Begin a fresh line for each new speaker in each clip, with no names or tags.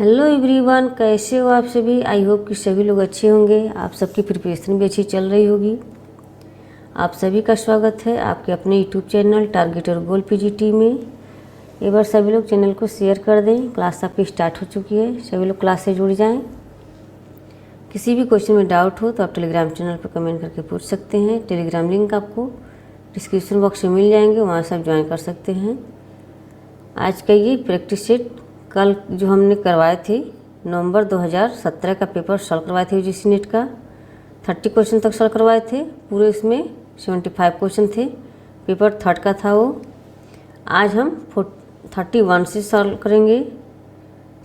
Hello everyone, कैसे हो आप सभी। आई होप कि सभी लोग अच्छे होंगे। आप सबकी प्रिपरेशन भी अच्छी चल रही होगी। आप सभी का स्वागत है आपके अपने यूट्यूब चैनल टारगेट और गोल पीजीटी में। एक बार सभी लोग चैनल को शेयर कर दें। क्लास आपकी स्टार्ट हो चुकी है, सभी लोग क्लास से जुड़ जाएं। किसी भी क्वेश्चन में डाउट हो तो आप टेलीग्राम चैनल पर कमेंट करके पूछ सकते हैं। टेलीग्राम लिंक आपको डिस्क्रिप्शन बॉक्स में मिल जाएंगे, वहाँ से आप ज्वाइन कर सकते हैं। आज का ये प्रैक्टिस सेट कल जो हमने करवाए थे नवंबर 2017 का पेपर सॉल्व करवाए थे यूजीसी नेट का 30 क्वेश्चन तक सॉल्व करवाए थे। पूरे इसमें 75 क्वेश्चन थे। पेपर थर्ड का था वो। आज हम 31 से सॉल्व करेंगे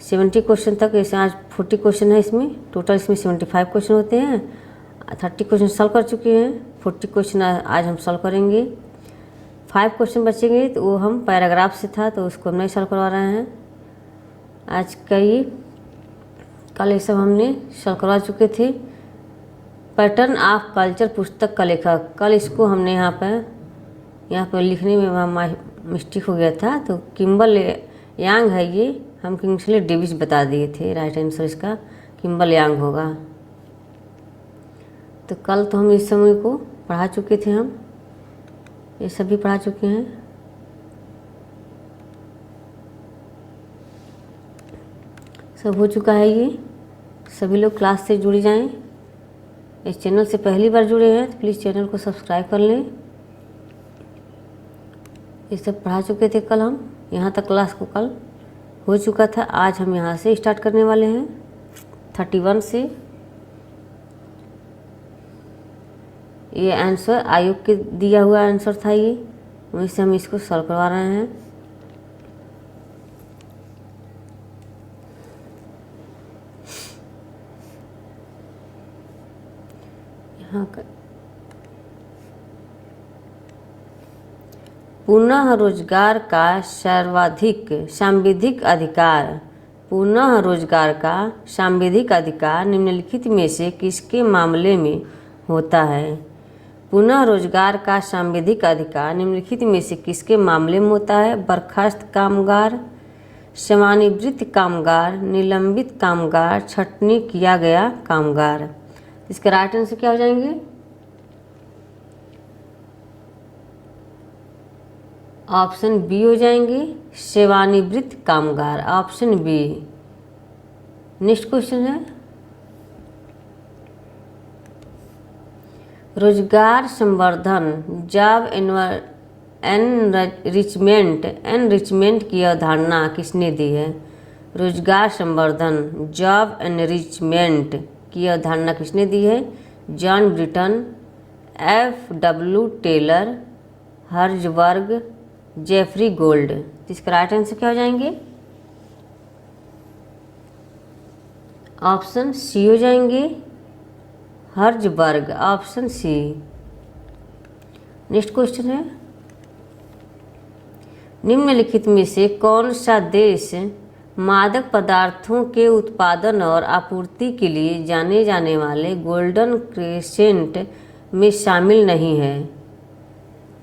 70 क्वेश्चन तक। ऐसे आज 40 क्वेश्चन है इसमें, टोटल इसमें 75 क्वेश्चन होते हैं। 30 क्वेश्चन सॉल्व कर चुके हैं, 40 क्वेश्चन आज हम सॉल्व करेंगे। 5 क्वेश्चन बचेंगे तो वो हम पैराग्राफ से था तो उसको हम नहीं सॉल्व करवा रहे हैं आज का। ये कल ये सब हमने सॉल्व करवा चुके थे। पैटर्न ऑफ कल्चर पुस्तक का लेखक, कल इसको हमने यहाँ पर लिखने में वहाँ मिस्टेक हो गया था। तो किम्बल यांग है ये, हम किंग्सले डेविस बता दिए थे। राइट आंसर इसका किम्बल यांग होगा। तो कल तो हम इस समय को पढ़ा चुके थे, हम ये सभी पढ़ा चुके हैं। सब हो चुका है ये। सभी लोग क्लास से जुड़ जाएं। इस चैनल से पहली बार जुड़े हैं तो प्लीज़ चैनल को सब्सक्राइब कर लें। ये सब पढ़ा चुके थे कल हम, यहाँ तक क्लास को कल हो चुका था। आज हम यहाँ से स्टार्ट करने वाले हैं 31 से। ये आंसर आयोग के दिया हुआ आंसर था ये, वहीं से हम इसको सॉल्व करवा रहे हैं। पुनः रोजगार का सर्वाधिक सांविधिक अधिकार, पुनः रोजगार का सांविधिक अधिकार निम्नलिखित में से किसके मामले में होता है। पुनः रोजगार का सांविधिक अधिकार निम्नलिखित में से किसके मामले में होता है। बर्खास्त कामगार, सेवानिवृत्त कामगार, निलंबित कामगार, छंटनी किया गया कामगार। इसके राइट आंसर क्या हो जाएंगे। ऑप्शन बी हो जाएंगे, सेवानिवृत्त कामगार, ऑप्शन बी। नेक्स्ट क्वेश्चन है, रोजगार संवर्धन जॉब एनरिचमेंट की अवधारणा किसने दी है। रोजगार संवर्धन जॉब एनरिचमेंट की अवधारणा किसने दी है। John Britton, F.W. Taylor, Herzberg, Jeffrey Gold. इसका राइट आंसर क्या हो जाएंगे। ऑप्शन सी हो जाएंगे, Herzberg, option C. Next question है, निम्नलिखित में से कौन सा देश मादक पदार्थों के उत्पादन और आपूर्ति के लिए जाने जाने वाले गोल्डन क्रेसेंट में शामिल नहीं है।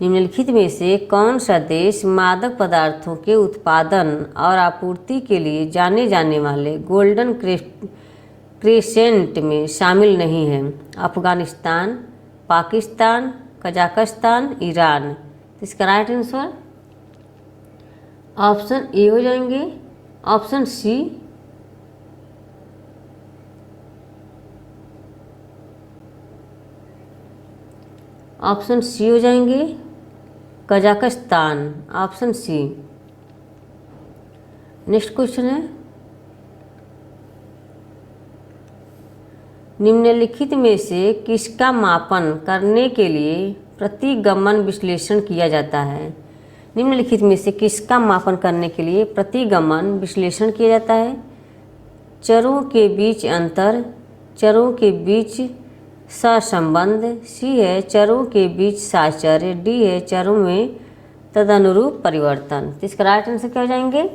निम्नलिखित में से कौन सा देश मादक पदार्थों के उत्पादन और आपूर्ति के लिए जाने जाने वाले गोल्डन क्रेसेंट में शामिल नहीं है। Afghanistan, Pakistan, Kazakhstan, Iran. इसका राइट आंसर ऑप्शन ए हो जाएंगे, ऑप्शन सी। ऑप्शन सी हो जाएंगे, Kazakhstan, option C. Next question है, निम्नलिखित में से किसका मापन करने के लिए प्रतिगमन विश्लेषण किया जाता है। निम्नलिखित में से किसका मापन करने के लिए प्रतिगमन विश्लेषण किया जाता है। चरों के बीच अंतर, चरों के बीच सहसंबंध, सी है चरों के बीच साहचर्य, डी है चरों में तदनुरूप परिवर्तन। इसका राइट आंसर क्या हो जाएंगे।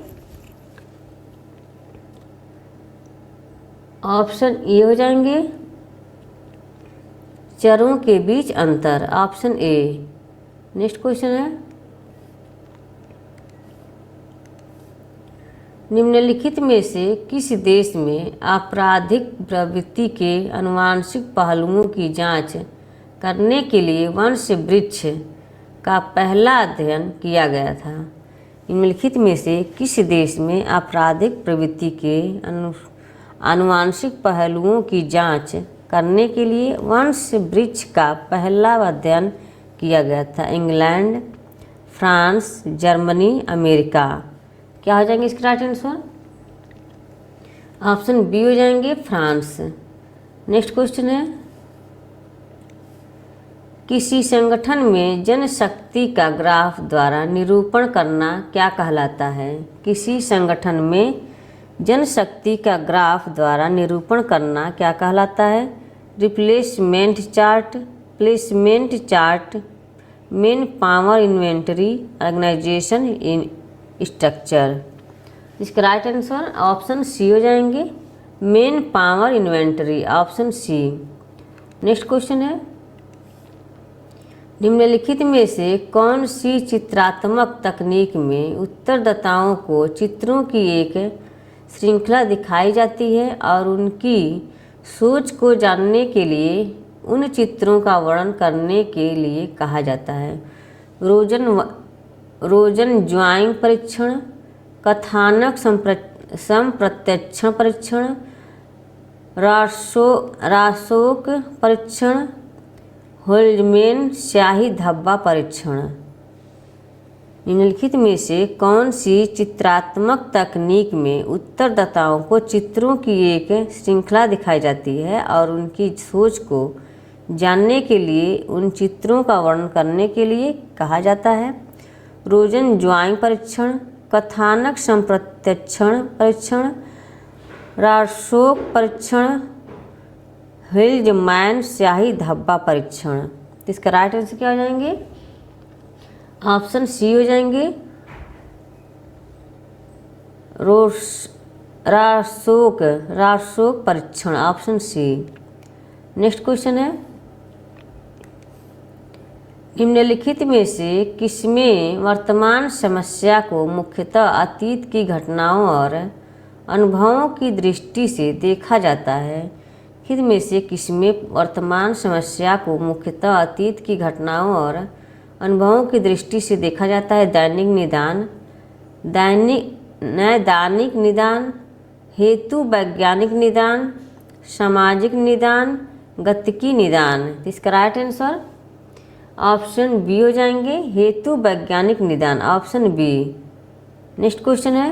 ऑप्शन ए हो जाएंगे, चरों के बीच अंतर, ऑप्शन ए। नेक्स्ट क्वेश्चन है, निम्नलिखित में से किस देश में आपराधिक प्रवृत्ति के आनुवंशिक पहलुओं की जांच करने के लिए वंश वृक्ष का पहला अध्ययन किया गया था? निम्नलिखित में से किस देश में आपराधिक प्रवृत्ति के आनुवंशिक पहलुओं की जांच करने के लिए वंश वृक्ष का पहला अध्ययन किया गया था? England, France, Germany, America. क्या हो जाएंगे इसके राइट आंसर? ऑप्शन बी हो जाएंगे, फ्रांस। नेक्स्ट क्वेश्चन है, किसी संगठन में जनशक्ति का ग्राफ द्वारा निरूपण करना क्या कहलाता है? किसी संगठन में जनशक्ति का ग्राफ द्वारा निरूपण करना क्या कहलाता है? Replacement chart, placement chart, manpower inventory, organisation in structure. इसका राइट आंसर ऑप्शन सी हो जाएंगे, manpower inventory, option C. Next question है, निम्नलिखित में से कौन सी चित्रात्मक तकनीक में उत्तरदाताओं को चित्रों की एक श्रृंखला दिखाई जाती है और उनकी सोच को जानने के लिए उन चित्रों का वर्णन करने के लिए कहा जाता है? रोजन ज्वाइंग परीक्षण, कथानक संप्रत्यक्षण परीक्षण, रासोक परीक्षण, होल्डमेन स्याही धब्बा परीक्षण। निम्नलिखित में से कौन सी चित्रात्मक तकनीक में उत्तरदाताओं को चित्रों की एक श्रृंखला दिखाई जाती है और उनकी सोच को जानने के लिए उन चित्रों का वर्णन करने के लिए कहा जाता है? रोजन ज्वाइंग परीक्षण, कथानक संप्रत्यक्षण परीक्षण, रासोक परीक्षण, होल्डमैन स्याही धब्बा परीक्षण। इसका राइट आंसर क्या हो जाएंगे? ऑप्शन सी हो जाएंगे, रासोक परीक्षण, ऑप्शन सी। नेक्स्ट क्वेश्चन है, निम्नलिखित में से किसमें वर्तमान समस्या को मुख्यतः अतीत की घटनाओं और अनुभवों की दृष्टि से देखा जाता है? निम्नलिखित में से किसमें वर्तमान समस्या को मुख्यतः अतीत की घटनाओं और अनुभवों की दृष्टि से देखा जाता है? दैनिक निदान, नैदानिक निदान, हेतु वैज्ञानिक निदान, सामाजिक निदान, गतिकी निदान। इसका राइट आंसर ऑप्शन बी हो जाएंगे, हेतु वैज्ञानिक निदान, ऑप्शन बी। नेक्स्ट क्वेश्चन है,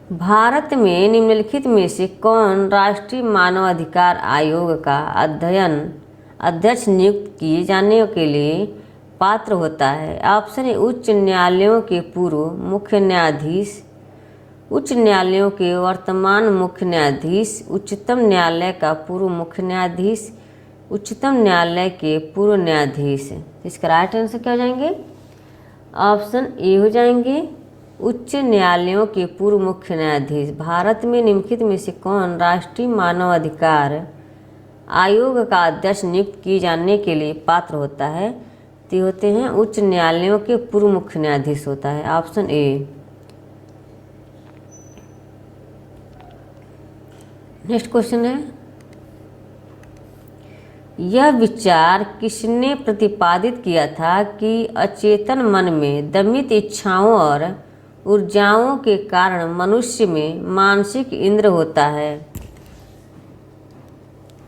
भारत में निम्नलिखित में से कौन राष्ट्रीय मानवाधिकार आयोग का अध्यक्ष नियुक्त किए जाने के लिए पात्र होता है? ऑप्शन ए, उच्च न्यायालयों के पूर्व मुख्य न्यायाधीश, उच्च न्यायालयों के वर्तमान मुख्य न्यायाधीश, उच्चतम न्यायालय का पूर्व मुख्य न्यायाधीश, उच्चतम न्यायालय के पूर्व न्यायाधीश। इसका राइट आंसर क्या हो जाएंगे? ऑप्शन ए हो जाएंगे, उच्च न्यायालयों के पूर्व मुख्य न्यायाधीश। भारत में निम्नलिखित में से कौन राष्ट्रीय मानवाधिकार आयोग का अध्यक्ष नियुक्त किए जाने के लिए पात्र होता है? तो होते हैं उच्च न्यायालयों के पूर्व मुख्य न्यायाधीश होता है, ऑप्शन ए। नेक्स्ट क्वेश्चन है, यह विचार किसने प्रतिपादित किया था कि अचेतन मन में दमित इच्छाओं और ऊर्जाओं के कारण मनुष्य में मानसिक इंद्र होता है?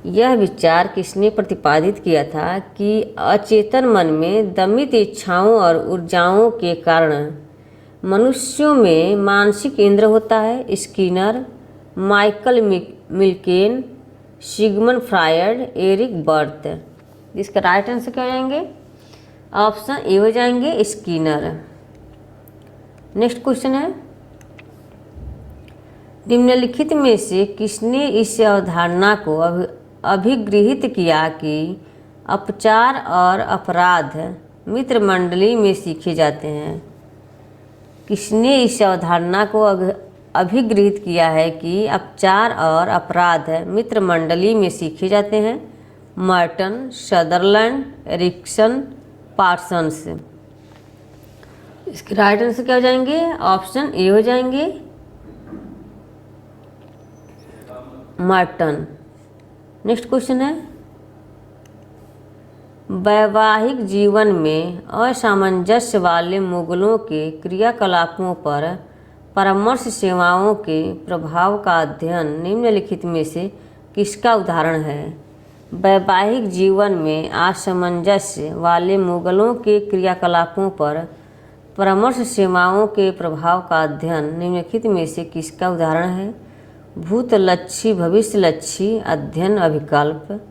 यह विचार किसने प्रतिपादित किया था कि अचेतन मन में दमित इच्छाओं और ऊर्जाओं के कारण मनुष्यों में मानसिक इंद्र होता है? Skinner, Michael Milken, Sigmund Freud, Eric Berth. इसका राइट आंसर क्या हो जाएंगे? ऑप्शन ए हो जाएंगे, स्किनर। नेक्स्ट क्वेश्चन है, निम्नलिखित में से किसने इस अवधारणा को अभिगृहित किया कि अपचार और अपराध मित्र मंडली में सीखे जाते हैं? किसने इस अवधारणा को अभिगृहित किया है कि अपचार और अपराध मित्र मंडली में सीखे जाते हैं? Merton, Sutherland, Erikson, Parsons. इसके राइट आंसर क्या हो जाएंगे? ऑप्शन ए हो जाएंगे, मटन। नेक्स्ट क्वेश्चन है, वैवाहिक जीवन में असामंजस्य वाले मुगलों के क्रियाकलापों पर परामर्श सेवाओं के प्रभाव का अध्ययन निम्नलिखित में से किसका उदाहरण है? वैवाहिक जीवन में असमंजस्य वाले मुगलों के क्रियाकलापों पर परामर्श सेवाओं के प्रभाव का अध्ययन निम्नलिखित में से किसका उदाहरण है? भूतलक्षी भविष्यलक्षी अध्ययन अभिकल्प,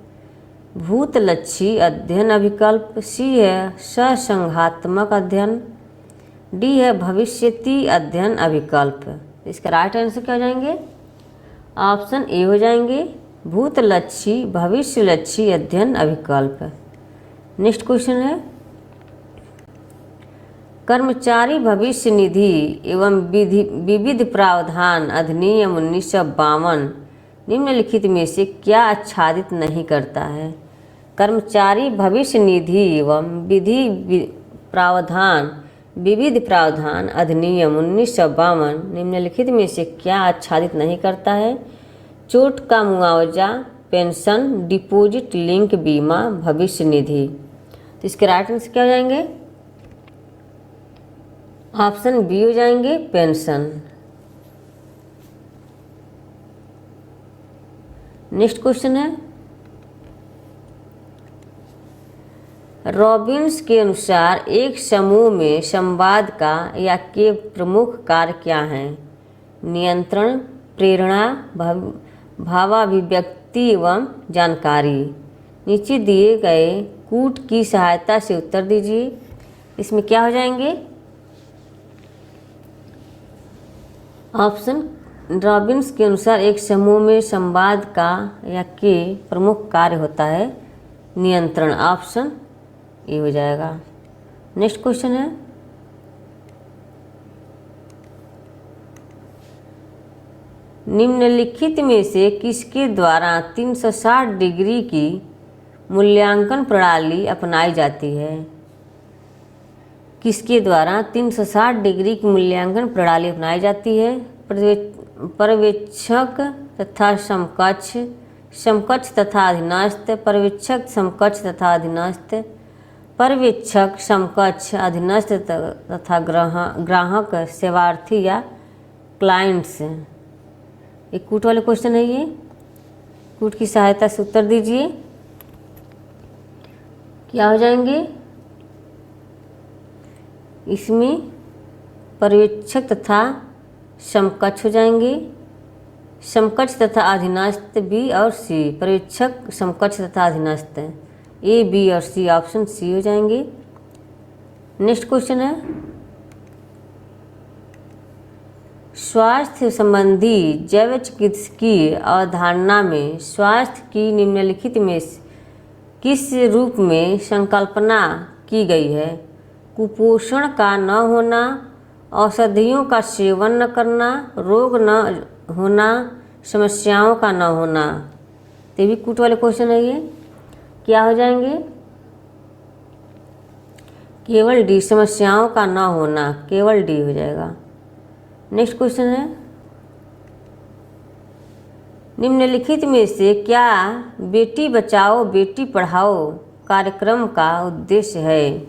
भूतलक्षी अध्ययन अभिकल्प। सी है ससंघात्मक अध्ययन, डी है भविष्यति अध्ययन अभिकल्प। इसका राइट आंसर क्या हो जाएंगे? ऑप्शन ए हो जाएंगे, भूतलक्षी भविष्यलक्षी अध्ययन अभिकल्प। नेक्स्ट क्वेश्चन है, कर्मचारी भविष्य निधि एवं विविध प्रावधान अधिनियम 1952 निम्नलिखित में से क्या आच्छादित नहीं करता है? कर्मचारी भविष्य निधि एवं विविध प्रावधान अधिनियम 1952 निम्नलिखित में से क्या आच्छादित नहीं करता है? चोट का मुआवजा, पेंशन, डिपॉजिट लिंक बीमा, भविष्य निधि। तो इसके राइट आंसर क्या हो जाएंगे? ऑप्शन बी हो जाएंगे, पेंशन। नेक्स्ट क्वेश्चन है, रॉबिन्स के अनुसार एक समूह में संवाद का या के प्रमुख कार्य क्या हैं? नियंत्रण, प्रेरणा, भावाभिव्यक्ति एवं जानकारी। नीचे दिए गए कूट की सहायता से उत्तर दीजिए। इसमें क्या हो जाएंगे? ऑप्शन, रॉबिन्स के अनुसार एक समूह में संवाद का या के प्रमुख कार्य होता है नियंत्रण। ऑप्शन ए हो जाएगा। नेक्स्ट क्वेश्चन है, निम्नलिखित में से किसके द्वारा 360 डिग्री की मूल्यांकन प्रणाली अपनाई जाती है? किसके द्वारा 360 डिग्री की मूल्यांकन प्रणाली अपनाई जाती है? पर्यवेक्षक तथा समकक्ष, समकक्ष तथा अधीनस्थ, पर्यवेक्षक समकक्ष तथा अधीनस्थ, पर्यवेक्षक समकक्ष अधीनस्थ तथा ग्राहक सेवार्थी या क्लाइंट्स। एक कूट वाले क्वेश्चन है ये, कूट की सहायता से उत्तर दीजिए। क्या हो जाएंगे? इसमें पर्यवेक्षक तथा समकक्ष हो जाएंगे, समकक्ष तथा अधीनस्थ बी और सी, पर्यवेक्षक समकक्ष तथा अधीनस्थ ए, बी और सी, ऑप्शन सी हो जाएंगे। नेक्स्ट क्वेश्चन है, स्वास्थ्य संबंधी जैव चिकित्सकीय अवधारणा में स्वास्थ्य की निम्नलिखित में किस रूप में संकल्पना की गई है? कुपोषण का न होना, औषधियों का सेवन न करना, रोग न होना, समस्याओं का न होना। ये भी कूट वाले क्वेश्चन है ये। क्या हो जाएंगे? केवल डी, समस्याओं का न होना, केवल डी हो जाएगा। नेक्स्ट क्वेश्चन है, निम्नलिखित में से क्या बेटी बचाओ बेटी पढ़ाओ कार्यक्रम का उद्देश्य है?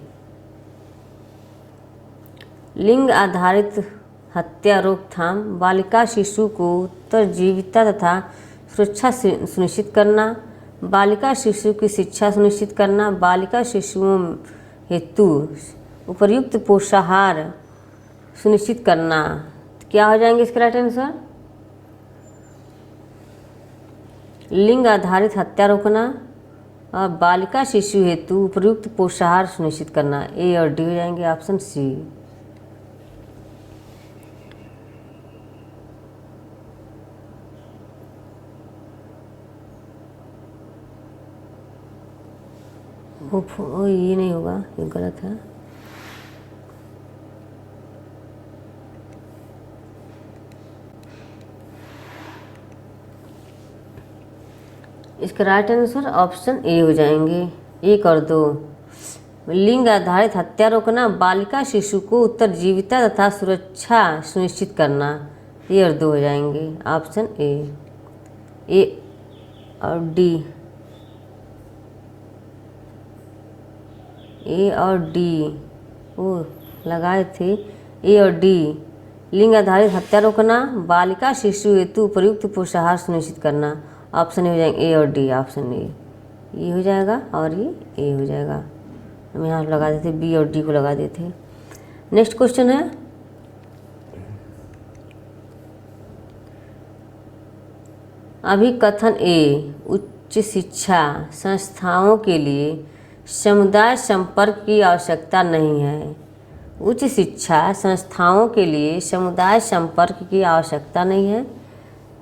लिंग आधारित हत्या रोकथाम, बालिका शिशु को उत्तरजीविता तथा सुरक्षा सुनिश्चित करना, बालिका शिशु की शिक्षा सुनिश्चित करना, बालिका शिशुओं हेतु उपयुक्त पोषाहार सुनिश्चित करना। क्या हो जाएंगे इसके राइट आंसर? लिंग आधारित हत्या रोकना और बालिका शिशु हेतु उपयुक्त पोषाहार सुनिश्चित करना। ए और डी हो जाएंगे, ऑप्शन सी। वो ये नहीं होगा, ये गलत है। इसका राइट आंसर ऑप्शन ए हो जाएंगे, 1 और 2। लिंग आधारित हत्या रोकना, बालिका शिशु को उत्तरजीविता तथा सुरक्षा सुनिश्चित करना। ये और 2 हो जाएंगे। ऑप्शन ए और डी, ए और डी वो लगाए थे। ए और डी, लिंग आधारित हत्या रोकना, बालिका शिशु हेतु उपयुक्त पोषाहार सुनिश्चित करना। ऑप्शन ए हो जाएंगे, ए और डी। ऑप्शन ए हो जाएगा और ये ए हो जाएगा। हम यहाँ लगा देते, बी और डी को लगा देते। नेक्स्ट क्वेश्चन है, अभिकथन ए, उच्च शिक्षा संस्थाओं के लिए समुदाय संपर्क की आवश्यकता नहीं है। उच्च शिक्षा संस्थाओं के लिए समुदाय संपर्क की आवश्यकता नहीं है।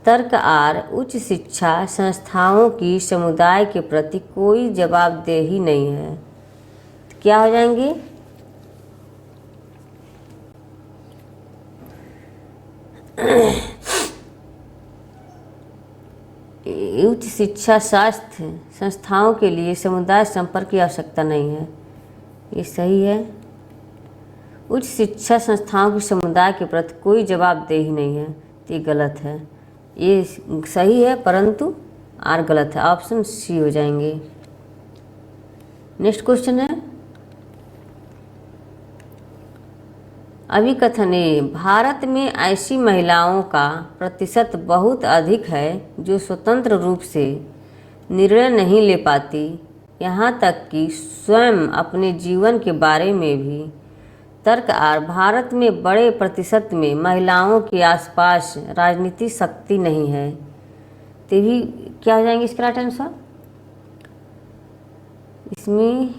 तर्क आर, उच्च शिक्षा संस्थाओं की समुदाय के प्रति कोई जवाबदेही नहीं है। तो क्या हो जाएंगे? उच्च शिक्षा शास्त्र संस्थाओं के लिए समुदाय संपर्क की आवश्यकता नहीं है, ये सही है। उच्च शिक्षा संस्थाओं की समुदाय के प्रति कोई जवाबदेही नहीं है, तो ये गलत है। ये सही है परंतु आर गलत है। ऑप्शन सी हो जाएंगे। नेक्स्ट क्वेश्चन है, अभिकथन ए, भारत में ऐसी महिलाओं का प्रतिशत बहुत अधिक है जो स्वतंत्र रूप से निर्णय नहीं ले पाती, यहाँ तक कि स्वयं अपने जीवन के बारे में भी। तर्क आर, भारत में बड़े प्रतिशत में महिलाओं के आसपास राजनीतिक शक्ति नहीं है। तो भी क्या हो जाएंगे इसका राइट आंसर? इसमें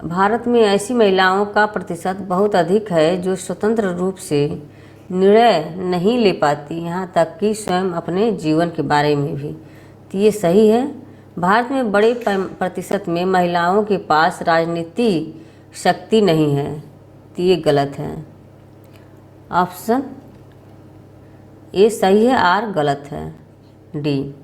भारत में ऐसी महिलाओं का प्रतिशत बहुत अधिक है जो स्वतंत्र रूप से निर्णय नहीं ले पाती, यहाँ तक कि स्वयं अपने जीवन के बारे में भी। तो ये सही है। भारत में बड़े प्रतिशत में महिलाओं के पास राजनीतिक शक्ति नहीं है, तो ये गलत है। ऑप्शन ए सही है, आर गलत है, डी।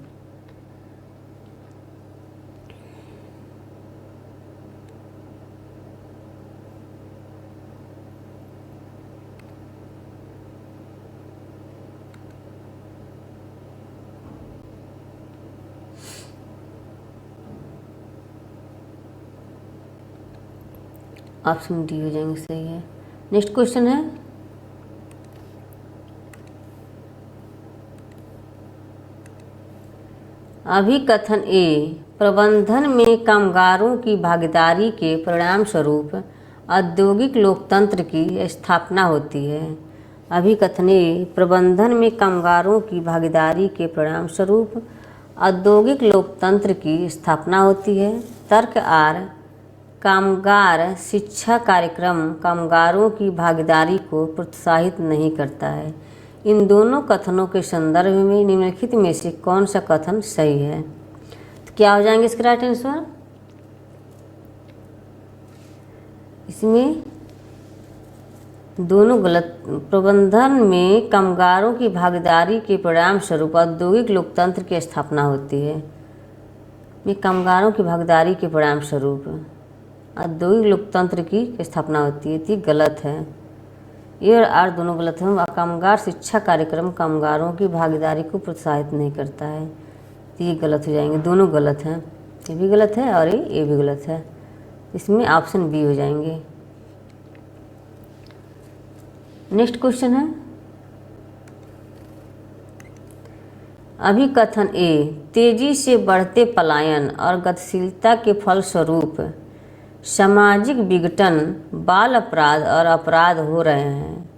ऑप्शन डी हो जाएंगे, सही है। नेक्स्ट क्वेश्चन है, अभिकथन ए, प्रबंधन में कामगारों की भागीदारी के परिणाम स्वरूप औद्योगिक लोकतंत्र की स्थापना होती है। अभिकथन ए, प्रबंधन में कामगारों की भागीदारी के परिणाम स्वरूप औद्योगिक लोकतंत्र की स्थापना होती है। तर्क आर, कामगार शिक्षा कार्यक्रम कामगारों की भागीदारी को प्रोत्साहित नहीं करता है। इन दोनों कथनों के संदर्भ में निम्नलिखित में से कौन सा कथन सही है? तो क्या हो जाएंगे इसका राइट आंसर? इसमें दोनों गलत। प्रबंधन में कामगारों की भागीदारी के परिणाम स्वरूप औद्योगिक लोकतंत्र की स्थापना होती है। ये कामगारों की भागीदारी के परिणाम स्वरूप औद्योगिक लोकतंत्र की स्थापना होती है, तो गलत है। ये और आर दोनों गलत हैं। कामगार शिक्षा कार्यक्रम कामगारों की भागीदारी को प्रोत्साहित नहीं करता है, तो ये गलत हो जाएंगे। दोनों गलत हैं, ये भी गलत है और ये भी गलत है। इसमें ऑप्शन बी हो जाएंगे। नेक्स्ट क्वेश्चन है, अभिकथन ए, तेजी से बढ़ते पलायन और गतिशीलता के फलस्वरूप सामाजिक विघटन, बाल अपराध और अपराध हो रहे हैं।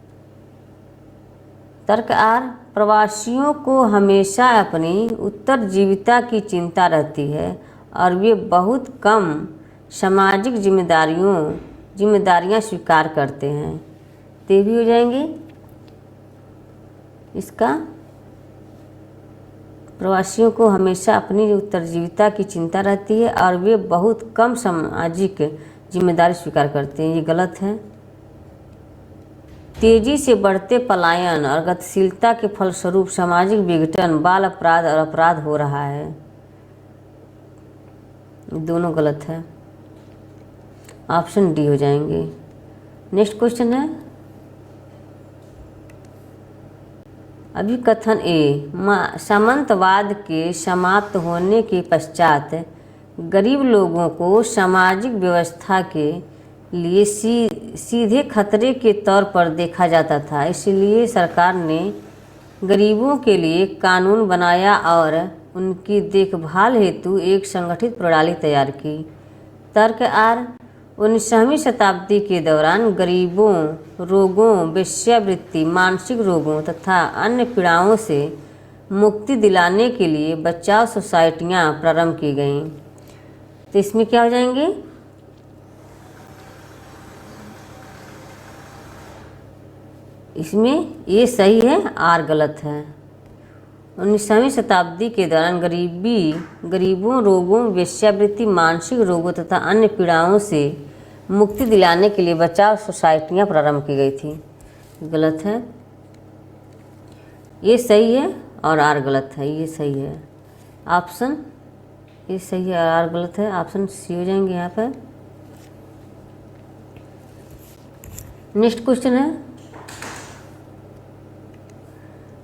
तर्क आर, प्रवासियों को हमेशा अपनी उत्तरजीविता की चिंता रहती है और वे बहुत कम सामाजिक जिम्मेदारियां स्वीकार करते हैं। ते भी हो जाएंगे इसका। प्रवासियों को हमेशा अपनी उत्तरजीविता की चिंता रहती है और वे बहुत कम सामाजिक जिम्मेदारी स्वीकार करते हैं, ये गलत है। तेजी से बढ़ते पलायन और गतिशीलता के फलस्वरूप सामाजिक विघटन, बाल अपराध और अपराध हो रहा है, दोनों गलत है। ऑप्शन डी हो जाएंगे। नेक्स्ट क्वेश्चन है अभिकथन ए, सामंतवाद के समाप्त होने के पश्चात गरीब लोगों को सामाजिक व्यवस्था के लिए सीधे खतरे के तौर पर देखा जाता था, इसलिए सरकार ने गरीबों के लिए कानून बनाया और उनकी देखभाल हेतु एक संगठित प्रणाली तैयार की। तर्क आर, 19वीं शताब्दी के दौरान गरीबों, रोगों, वेश्यावृत्ति, मानसिक रोगों तथा अन्य पीड़ाओं से मुक्ति दिलाने के लिए बचाव सोसाइटियां प्रारंभ की गईं। तो इसमें क्या हो जाएंगे, इसमें ये सही है, आर गलत है। 19वीं शताब्दी के दौरान गरीबों, रोगों, वेश्यावृत्ति, मानसिक रोगों तथा अन्य पीड़ाओं से मुक्ति दिलाने के लिए बचाव सोसाइटियां प्रारंभ की गई थी। गलत है, ये सही है और आर गलत है, ये सही है। ऑप्शन ये सही है और आर गलत है, ऑप्शन सी हो जाएंगे यहाँ पर। नेक्स्ट क्वेश्चन है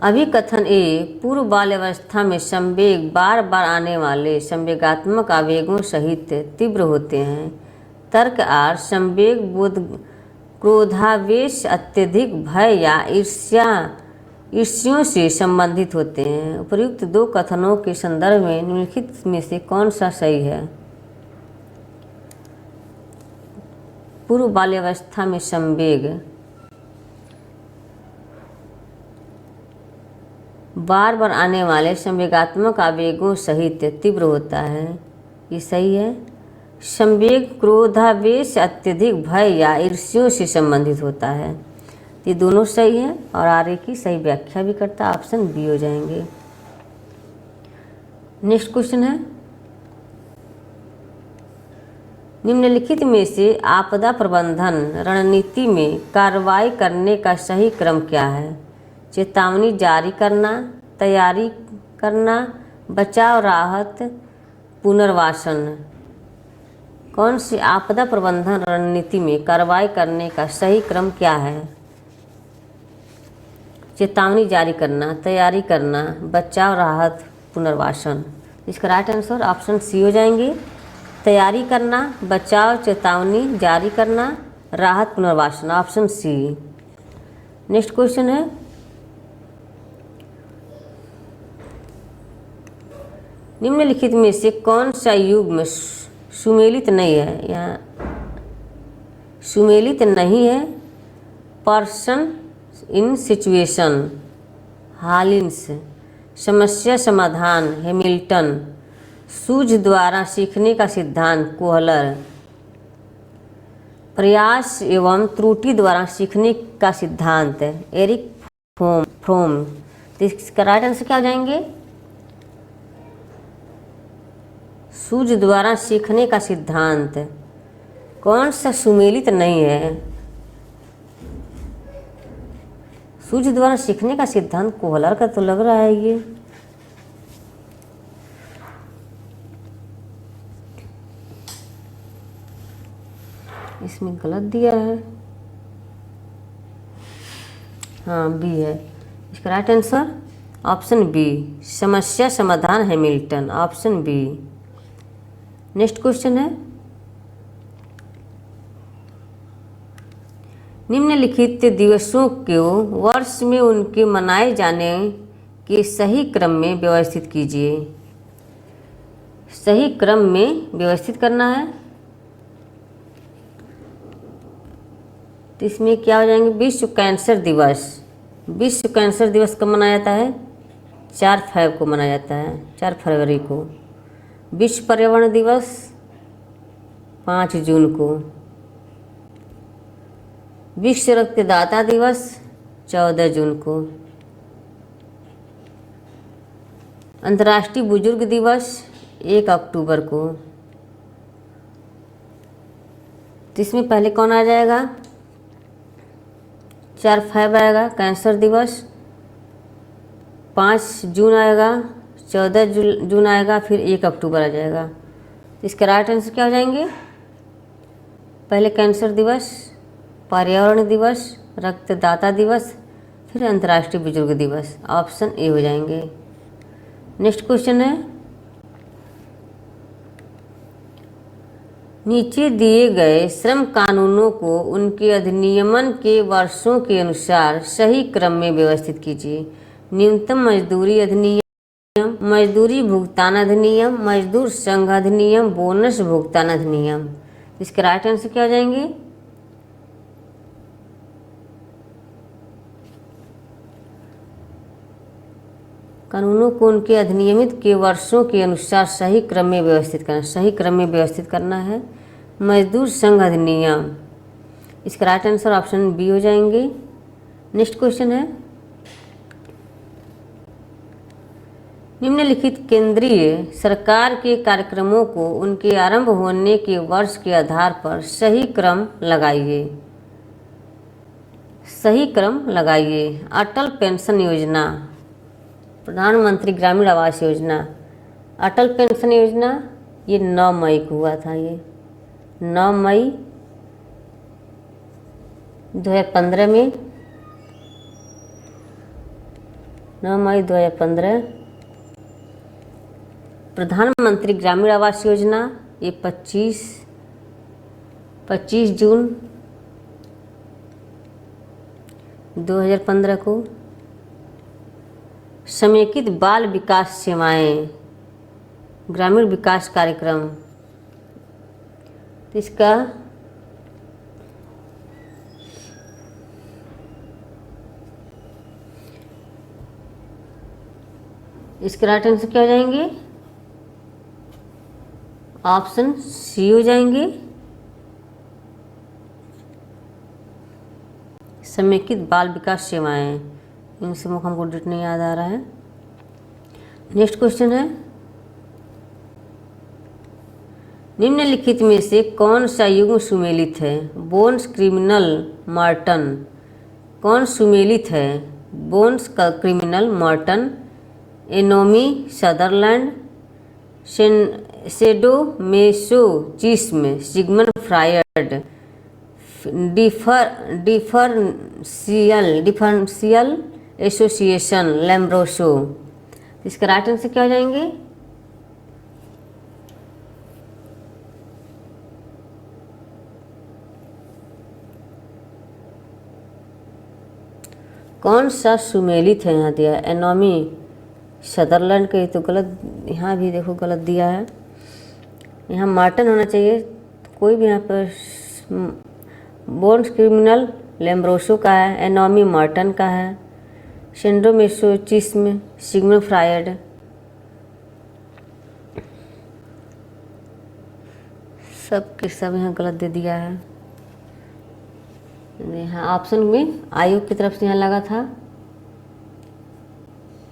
अभिकथन ए, पूर्व बाल्यावस्था में संवेग बार बार आने वाले संवेगात्मक आवेगों सहित तीव्र होते हैं। तर्क आर, संवेग बोध, क्रोधावेश, अत्यधिक भय या ईर्ष्यों से संबंधित होते हैं। उपर्युक्त दो कथनों के संदर्भ में निम्नलिखित में से कौन सा सही है। पूर्व बाल्यावस्था में संवेग बार बार आने वाले संवेगात्मक आवेगों सहित तीव्र होता है, ये सही है। संवेग क्रोधावेश, अत्यधिक भय या ईर्ष्यों से संबंधित होता है, ये दोनों सही है और आगे की सही व्याख्या भी करता है, ऑप्शन बी हो जाएंगे। नेक्स्ट क्वेश्चन है निम्नलिखित में से आपदा प्रबंधन रणनीति में कार्रवाई करने का सही क्रम क्या है। चेतावनी जारी करना, तैयारी करना, बचाव, राहत, पुनर्वासन। कौन सी आपदा प्रबंधन रणनीति में कार्रवाई करने का सही क्रम क्या है। चेतावनी जारी करना, तैयारी करना, बचाव, राहत, पुनर्वासन। इसका राइट आंसर ऑप्शन सी हो जाएंगे। तैयारी करना, बचाव, चेतावनी जारी करना, राहत, पुनर्वासन, ऑप्शन सी। नेक्स्ट क्वेश्चन है निम्नलिखित में से कौन सा युग्म सुमेलित नहीं है। यहाँ सुमेलित नहीं है। Person in situation, Hollins. समस्या समाधान, हैमिल्टन। सूझ द्वारा सीखने का सिद्धांत, कोहलर। प्रयास एवं त्रुटि द्वारा सीखने का सिद्धांत, एरिक फ्रोम। तो इसका राइट आंसर क्या हो जाएंगे। सूझ द्वारा सीखने का सिद्धांत कौन सा सुमेलित नहीं है। सूझ द्वारा सीखने का सिद्धांत कोहलर का तो लग रहा है ये। इसमें गलत दिया है, हाँ बी है। इसका राइट आंसर ऑप्शन बी, समस्या समाधान Hamilton, option B. Next question है निम्नलिखित दिवसों को वर्ष में उनके मनाए जाने के सही क्रम में व्यवस्थित कीजिए। सही क्रम में व्यवस्थित करना है, तो इसमें क्या हो जाएंगे। विश्व कैंसर दिवस। विश्व कैंसर दिवस कब मनाया जाता है। 4 फरवरी को मनाया जाता है, 4 फरवरी को। विश्व पर्यावरण दिवस 5 जून को। विश्व रक्तदाता दिवस 14 जून को। अंतर्राष्ट्रीय बुजुर्ग दिवस 1 अक्टूबर को। तो इसमें पहले कौन आ जाएगा। 4 फरवरी आएगा कैंसर दिवस, 5 जून आएगा, 14 जून आएगा, फिर 1 अक्टूबर आ जाएगा। तो इसका राइट आंसर क्या हो जाएंगे। पहले कैंसर दिवस, पर्यावरण दिवस, रक्तदाता दिवस, फिर अंतर्राष्ट्रीय बुजुर्ग दिवस। ऑप्शन ए हो जाएंगे। नेक्स्ट क्वेश्चन है, नीचे दिए गए श्रम कानूनों को उनके अधिनियमन के वर्षों के अनुसार सही क्रम में व्यवस्थित कीजिए। न्यूनतम मजदूरी अधिनियम, मजदूरी भुगतान अधिनियम, मजदूर संघ अधिनियम, बोनस भुगतान अधिनियम। इसके राइट आंसर क्या हो जाएंगे? कानूनों को उनके अधिनियमित के वर्षों के अनुसार सही क्रम में व्यवस्थित करना, सही क्रम में व्यवस्थित करना है मजदूर संघ अधिनियम। इसका राइट आंसर ऑप्शन बी हो जाएंगे। नेक्स्ट क्वेश्चन है, निम्नलिखित केंद्रीय सरकार के कार्यक्रमों को उनके आरंभ होने के वर्ष के आधार पर सही क्रम लगाइए। सही क्रम लगाइए। अटल पेंशन योजना, प्रधानमंत्री ग्रामीण आवास योजना। अटल पेंशन योजना ये 9 मई को हुआ था। ये 9 मई 2015 में, 9 मई 2015। प्रधानमंत्री ग्रामीण आवास योजना ये 25 जून 2015 को। समेकित बाल विकास सेवाएं, ग्रामीण विकास कार्यक्रम, तो इसका राइट आंसर क्या हो जाएंगे? ऑप्शन सी हो जाएंगे। समेकित बाल विकास सेवाएं, इनसे मुझे हमको डेट नहीं याद आ रहा है। नेक्स्ट क्वेश्चन है, निम्नलिखित में से कौन सा युग्म सुमेलित है? Bones, criminal, Morton. कौन सुमेलित है? बोन्स का criminal, Morton, anomie, Sutherland, sadomasochism, Sigmund Freud, differential association, Lombroso. इसका राइट आंसर क्या हो जाएंगे? कौन सा सुमेलित है? यहाँ दिया एनोमी, सदरलैंड के, तो गलत, यहाँ भी देखो गलत दिया है। यहाँ मार्टन होना चाहिए। कोई भी यहाँ पर बोन्स क्रिमिनल लैम्ब्रोसो का है, एनोमी मार्टन का है, सेंड्रोमेसोचिस्म सिग्मंड फ्रायड। सब के सब यहाँ गलत दे दिया है। यहाँ ऑप्शन में आयोग की तरफ से यहाँ लगा था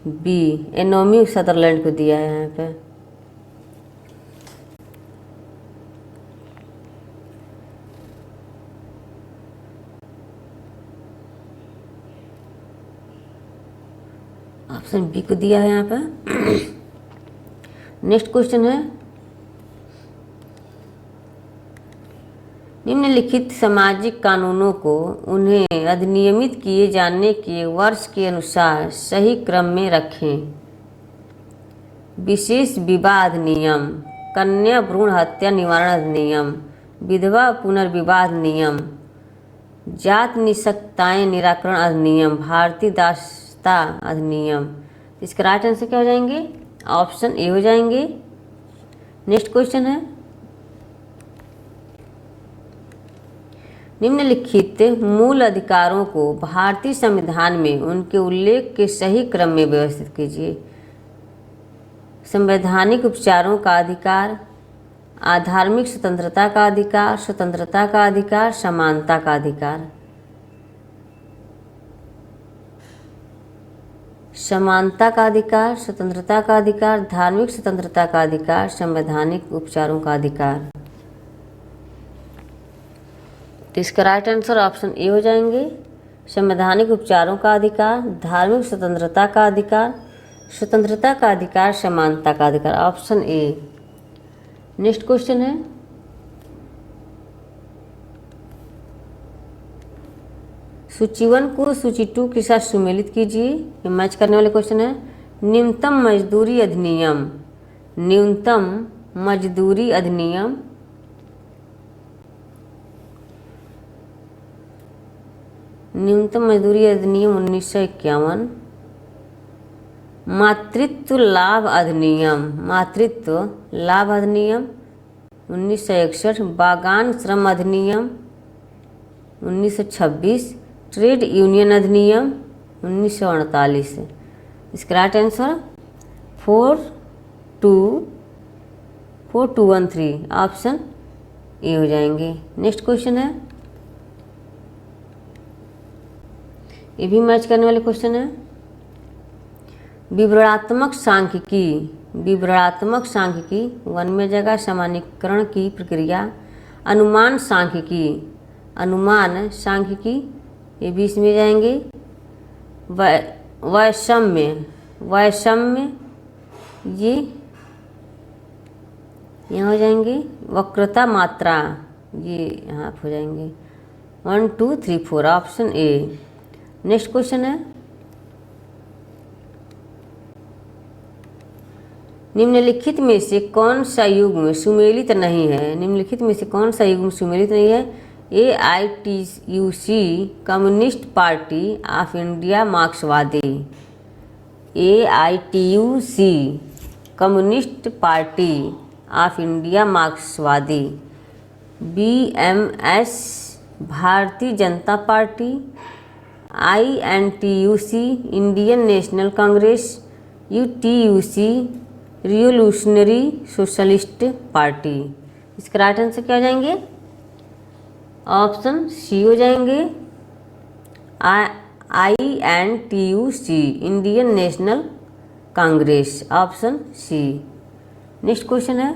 बी, एनोमी सदरलैंड को दिया है यहाँ पे। ऑप्शन बी को दिया है यहाँ पर। नेक्स्ट क्वेश्चन है, निम्नलिखित सामाजिक कानूनों को उन्हें अधिनियमित किए जाने के वर्ष के अनुसार सही क्रम में रखें। विशेष विवाह अधिनियम, कन्या भ्रूण हत्या निवारण अधिनियम, विधवा पुनर्विवाह अधिनियम, जात निषक्ताएं निराकरण अधिनियम, भारतीय दासता अधिनियम। इसका राइट आंसर क्या हो जाएंगे? ऑप्शन ए हो जाएंगे। नेक्स्ट क्वेश्चन है, निम्नलिखित मूल अधिकारों को भारतीय संविधान में उनके उल्लेख के सही क्रम में व्यवस्थित कीजिए। संवैधानिक उपचारों का अधिकार, आधार्मिक स्वतंत्रता का अधिकार, स्वतंत्रता का अधिकार, समानता का अधिकार। समानता का अधिकार, स्वतंत्रता का अधिकार, धार्मिक स्वतंत्रता का अधिकार, संवैधानिक उपचारों का अधिकार। तो इसका राइट आंसर ऑप्शन ए हो जाएंगे। संवैधानिक उपचारों का अधिकार, धार्मिक स्वतंत्रता का अधिकार, स्वतंत्रता का अधिकार, समानता का अधिकार। Option A. नेक्स्ट क्वेश्चन है, सूची 1 को सूची 2 के साथ सुमेलित कीजिए। ये मैच करने वाले क्वेश्चन है। न्यूनतम मजदूरी अधिनियम, न्यूनतम मजदूरी अधिनियम न्यूनतम मजदूरी अधिनियम 1951। मातृत्व लाभ अधिनियम, मातृत्व लाभ अधिनियम 1961। बागान श्रम अधिनियम 1926। ट्रेड यूनियन अधिनियम 1948। इसका राइट आंसर 4213 ऑप्शन ए हो जाएंगे। नेक्स्ट क्वेश्चन है, ये भी मैच करने वाले क्वेश्चन है। विवरणात्मक सांख्यिकी, विवरणात्मक सांख्यिकी 1 में जगह सामान्यीकरण की प्रक्रिया। अनुमान सांख्यिकी, अनुमान सांख्यिकी ये 20 में जाएंगे। वैषम्य, वैषम्य ये यहाँ हो जाएंगे। वक्रता मात्रा ये यहाँ हो जाएंगे। 1 2 3 4 ऑप्शन ए। नेक्स्ट क्वेश्चन है, निम्नलिखित में से कौन सा युग्म सुमेलित नहीं है? निम्नलिखित में से कौन सा युग्म सुमेलित नहीं है? AITUC Communist Party of India मार्क्सवादी, AITUC Communist Party of India मार्क्सवादी। BMS Bharatiya Janata Party. INTUC Indian National Congress. UTUC Revolutionary Socialist Party. इसका राइट आंसर क्या हो जाएंगे? ऑप्शन सी हो जाएंगे। INTUC Indian National Congress, option C. Next question है,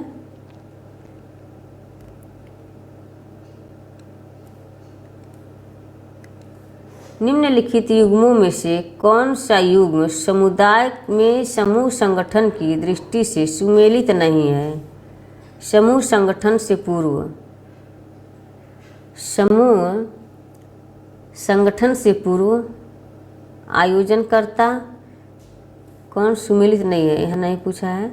निम्नलिखित युग्मों में से कौन सा युग्म समुदाय में समूह संगठन की दृष्टि से सुमेलित नहीं है? समूह संगठन से पूर्व, समूह संगठन से पूर्व आयोजनकर्ता कौन सुमेलित नहीं है? यह नहीं पूछा है।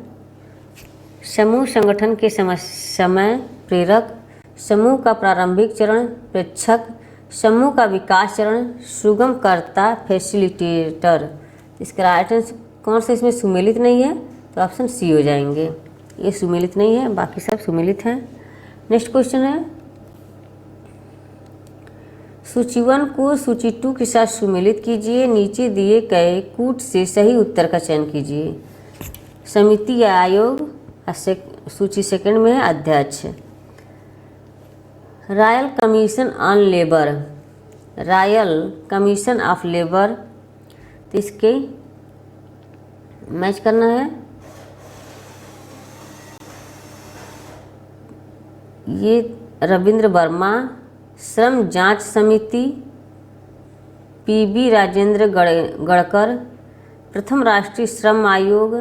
समूह संगठन के समय प्रेरक, समूह का प्रारंभिक चरण प्रेक्षक, समूह का विकास चरण सुगमकर्ता फैसिलिटेटर। इसका राइट आंसर कौन सा इसमें सुमेलित नहीं है? तो ऑप्शन सी हो जाएंगे। ये सुमेलित नहीं है, बाकी सब सुमेलित हैं। नेक्स्ट क्वेश्चन है, सूची 1 को सूची 2 के साथ सुमेलित कीजिए। नीचे दिए गए कूट से सही उत्तर का चयन कीजिए। समिति या आयोग, सूची 2 में है अध्यक्ष। Royal commission on labour, royal commission of labour, तो इसके मैच करना है। ये रविंद्र वर्मा। श्रम जांच समिति PB राजेंद्र गड़कर। प्रथम राष्ट्रीय श्रम आयोग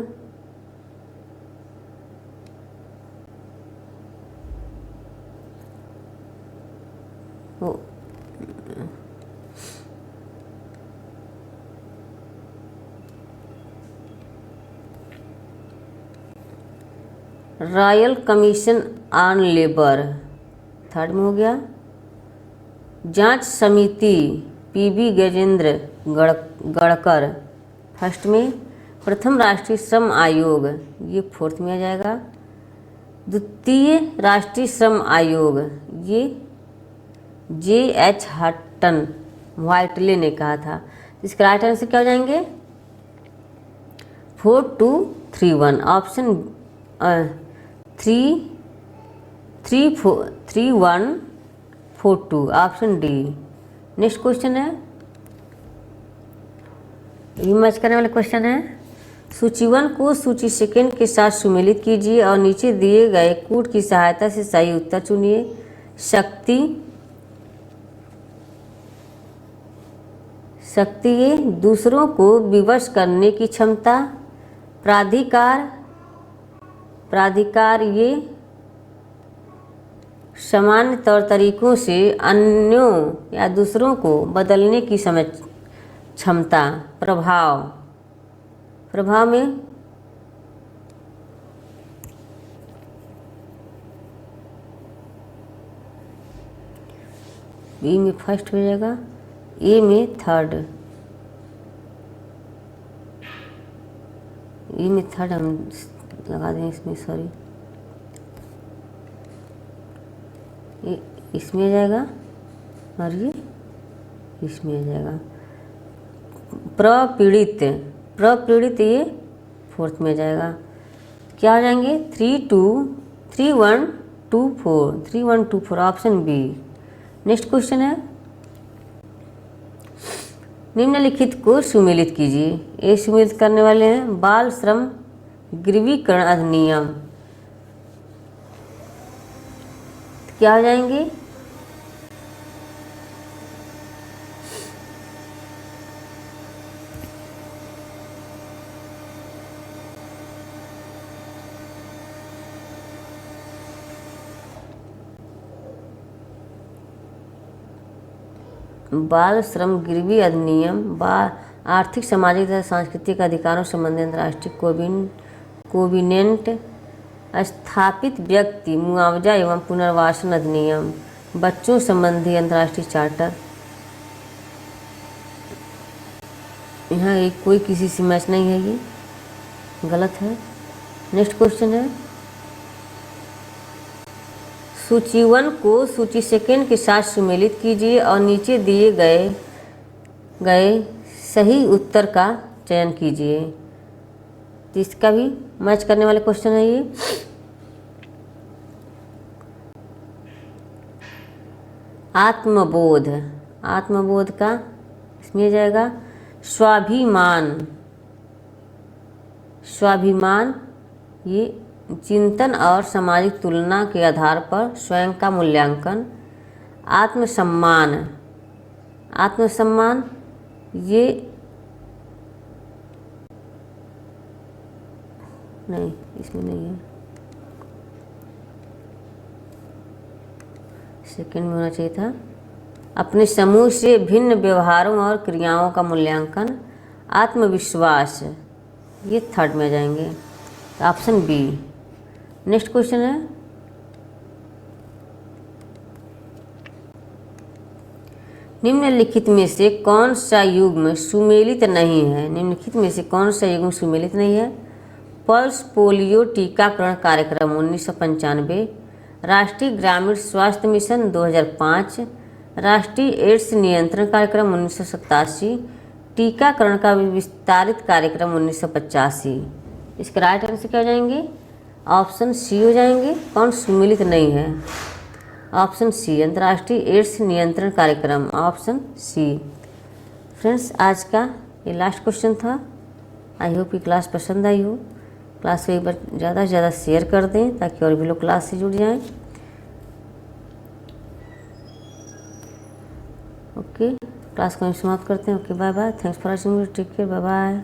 royal commission on labour, third में हो गया। जांच समिति PB गजेंद्र गड़कर, फर्स्ट में। प्रथम राष्ट्रीय श्रम आयोग ये फोर्थ में आ जाएगा। द्वितीय राष्ट्रीय श्रम आयोग ये JH हटन व्हाइटले ने कहा था। इसका राइट आंसर क्या हो जाएंगे? 4231 option 3142 option D. Next question है, ये मैच करने वाला क्वेश्चन है। सूची 1 को सूची 2 के साथ सुमेलित कीजिए और नीचे दिए गए कूट की सहायता से सही उत्तर चुनिए। शक्ति, शक्ति ये दूसरों को विवश करने की क्षमता। प्राधिकार, प्राधिकार ये सामान्य तौर तरीकों से अन्यों या दूसरों को बदलने की समझ क्षमता। प्रभाव, प्रभाव में बी में फर्स्ट हो जाएगा, ए में थर्ड, ए में थर्ड हम लगा दें इसमें, सॉरी ये इसमें आ जाएगा और ये इसमें आ जाएगा। प्रपीड़ित, प्रपीड़ित ये फोर्थ में आ जाएगा। क्या हो जाएंगे 3 2 3 1 2 4, 3 1 2 4, ऑप्शन बी। नेक्स्ट क्वेश्चन है, निम्नलिखित को सुमेलित कीजिए। ये सुमेलित करने वाले हैं बाल श्रम गिरवीकरण अधिनियम। क्या हो जाएंगे बाल श्रम गिरवी अधिनियम आर्थिक, सामाजिक तथा सांस्कृतिक अधिकारों संबंधी अंतर्राष्ट्रीय कोविनेंट स्थापित व्यक्ति मुआवजा एवं पुनर्वासन अधिनियम, बच्चों संबंधी अंतर्राष्ट्रीय चार्टर। यहाँ एक कोई किसी से मैच नहीं है, ये गलत है। नेक्स्ट क्वेश्चन है, सूची 1 को सूची 2 के साथ सुमेलित कीजिए और नीचे दिए गए सही उत्तर का चयन कीजिए। तो इसका भी मैच करने वाले क्वेश्चन है ये। आत्मबोध, आत्मबोध का इसमें जाएगा स्वाभिमान, स्वाभिमान ये चिंतन और सामाजिक तुलना के आधार पर स्वयं का मूल्यांकन। आत्मसम्मान, आत्मसम्मान ये नहीं, इसमें नहीं है, सेकंड में होना चाहिए था। अपने समूह से भिन्न व्यवहारों और क्रियाओं का मूल्यांकन। आत्मविश्वास ये थर्ड में जाएंगे, ऑप्शन बी। नेक्स्ट क्वेश्चन है, निम्नलिखित में से कौन सा युग्म सुमेलित नहीं है? निम्नलिखित में से कौन सा युग्म सुमेलित नहीं है? पल्स पोलियो टीकाकरण कार्यक्रम 1995, राष्ट्रीय ग्रामीण स्वास्थ्य मिशन 2005, राष्ट्रीय एड्स नियंत्रण कार्यक्रम 1987, टीकाकरण का विस्तारित कार्यक्रम 1985। इसके राइट आंसर क्या हो जाएंगे? ऑप्शन सी हो जाएंगे। कौन सुमेलित नहीं है? ऑप्शन सी, अंतर्राष्ट्रीय एड्स नियंत्रण कार्यक्रम, ऑप्शन सी। फ्रेंड्स, आज का ये लास्ट क्वेश्चन था। आई होप कि क्लास पसंद आई हो। क्लास को एक बार ज़्यादा से ज़्यादा शेयर कर दें ताकि और भी लोग क्लास से जुड़ जाएं। ओके, क्लास को हम समाप्त करते हैं। Okay, bye bye, thanks for watching, take care, bye bye.